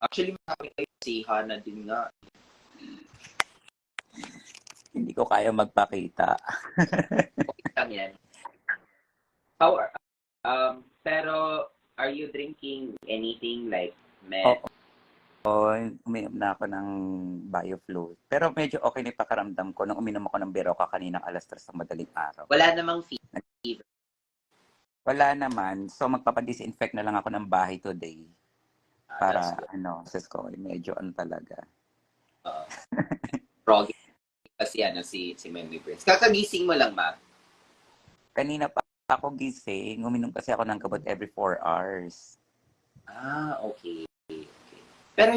Actually, marami kayo si Hana din nga. Hindi ko kaya magpakita. Okay lang yan. How are, pero, are you drinking anything like med? Oo, uminom na ako ng BioFluid. Pero medyo okay na yung pakaramdam ko nung uminom ako ng Berocca kaninang alas 3 ng madaling araw. Wala namang fever. Wala naman. So magpapadisinfect na lang ako ng bahay today. That's Para good. sis ko, medyo talaga. Froggy kasi si Memory Prince. Kakagising mo lang, ma? Kanina pa ako gising, uminom kasi ako ng gamot every 4 hours. Okay. Pero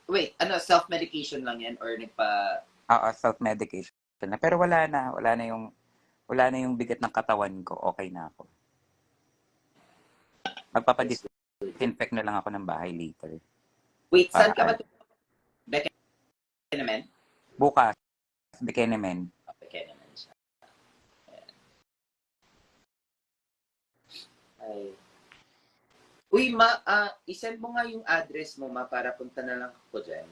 wait, self-medication lang yan or Oo, self-medication na. Pero wala na yung bigat ng katawan ko. Okay na ako. Magpapadisinfect na lang ako ng bahay later. Wait, saan ka ba? Beke naman? Bukas, Bekenemen. Beke naman siya. Ay. Uy, ma, isend mo nga yung address mo, ma, para punta na lang ako dyan.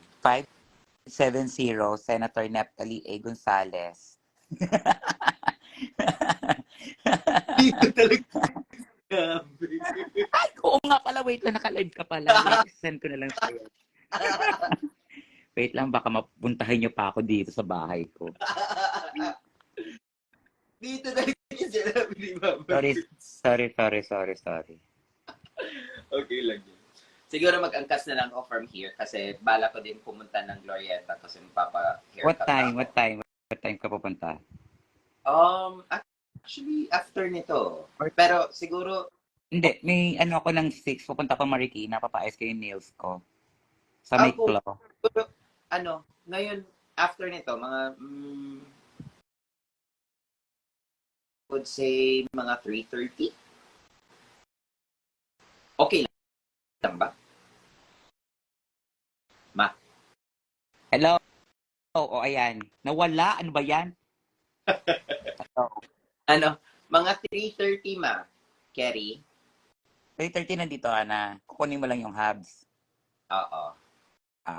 570 Senator Neptali A. Gonzales. Dito talaga. Ay, oo nga pala. Wait lang, naka-live ka pala. Wait, send ko na lang sa'yo. Wait lang, baka mapuntahin niyo pa ako dito sa bahay ko. Dito talaga yung sinabi ni Mama. Sorry. Okay lang yun. Siguro mag-angkas na lang ako from here kasi bala ko din pumunta ng Glorieta kasi What time ka pupunta? Actually, after nito. Pero siguro... Hindi, may ako ng 6. Pupunta ko Marikina. Papaayos ko yung nails ko. Sa may claw. Ngayon, after nito, mga... would say mga 3:30. Okay lang ba? Ma? Hello? Oo, ayan. Nawala? Ano ba yan? Mga 3:30, ma. Kerry? 3:30 nandito, Ana. Kukunin mo lang yung hubs. Oo.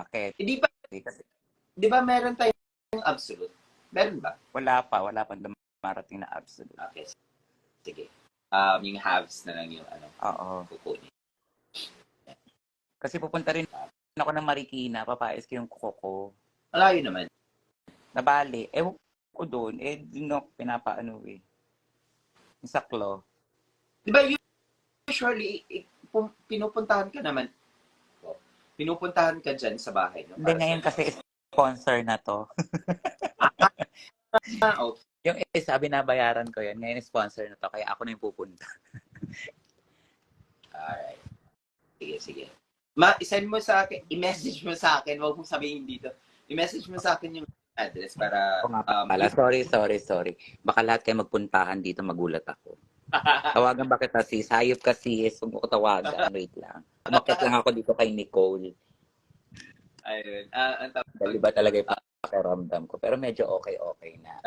Okay. Di ba meron tayong absolute? Meron ba? Wala pa dumarating na absolute. Okay. Sige. Yung halves na lang yung kukunin. Kasi pupunta rin ako ng Marikina, papaayos ko yung kuko ko. Malayo naman. Nabali. Ewan ko doon. Pinapaano eh. Yung saklo. Di ba usually, pinupuntahan ka naman. Pinupuntahan ka dyan sa bahay. No? Hindi, ngayon kasi sponsor na to. Okay. Yung isa, binabayaran ko yan. Ngayon sponsor na to. Kaya ako na yung pupunta. Alright. Sige. I-send mo sa akin, i-message mo sa akin, huwag mong sabihin dito. I-message mo sa akin yung address para... Sorry. Baka lahat kayo magpuntahan dito, magulat ako. Tawagan ba kita sis? Hayop ka sis. Huwag mo ko tawagan. Wait lang. Umakit lang ako dito kay Nicole. Ayun. Dahil ba talaga yung pakiramdam ko? Pero medyo okay na.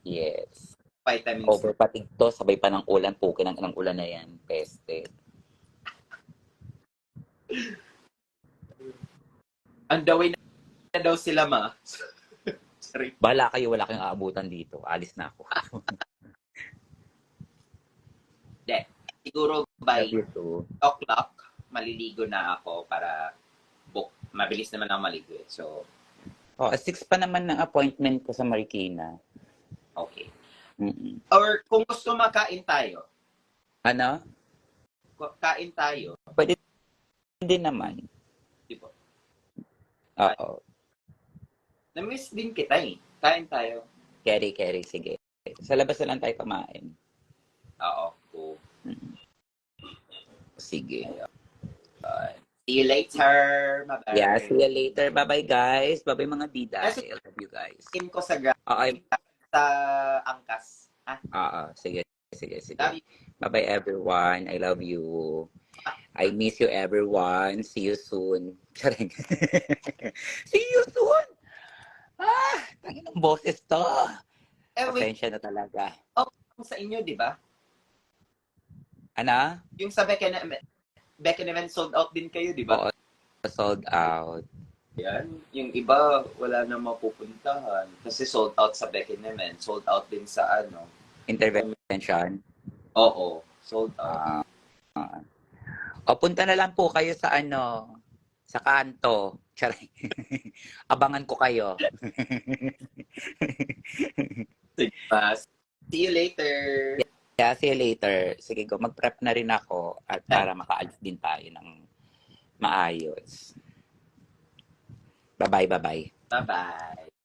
Yes. Vitamins. Overpatig to. Sabay pa ng ulan. Pukin ng ulan na yan. Peste. On the way na daw sila, ma. Sorry. Bahala kayo, wala kayong aabutan dito. Alis na ako. Siguro by 2:00, maliligo na ako para mabilis naman ako maligo. So, 6 pa naman ng appointment ko sa Marikina. Okay. Mm-mm. Or kung gusto makain tayo. Ano? Kain tayo. Pwede din naman. Diba? Oo. Na-miss din kita eh. Kain tayo. Carry. Sige. Sa labas na lang tayo kumain. Oo. Cool. Sige. See you later. Bye-bye. Yeah, see you later. Bye-bye, guys. Bye-bye, mga bida. I love you guys. Skin ko sa sa angkas. Sige. Bye-bye, everyone. I love you. I miss you, everyone. See you soon. Charing. See you soon! Tangin ng boses to. Pasensya na talaga. Sa inyo, di ba? Ano? Yung sa Bekenemen. Becky naman sold out din kayo, di ba? Oo, sold out. Yan. Yung iba, wala na mapupuntahan. Kasi sold out sa Becky naman. Sold out din sa ano. Intervention. Oo. Sold out. O, punta na lang po kayo sa ano, sa kanto. Charay. Abangan ko kayo. Sige, pa. See you later. Yeah, see you later. Sige, go. Mag-prep na rin ako at para makaalis din tayo ng maayos. Bye-bye, bye-bye. Bye-bye.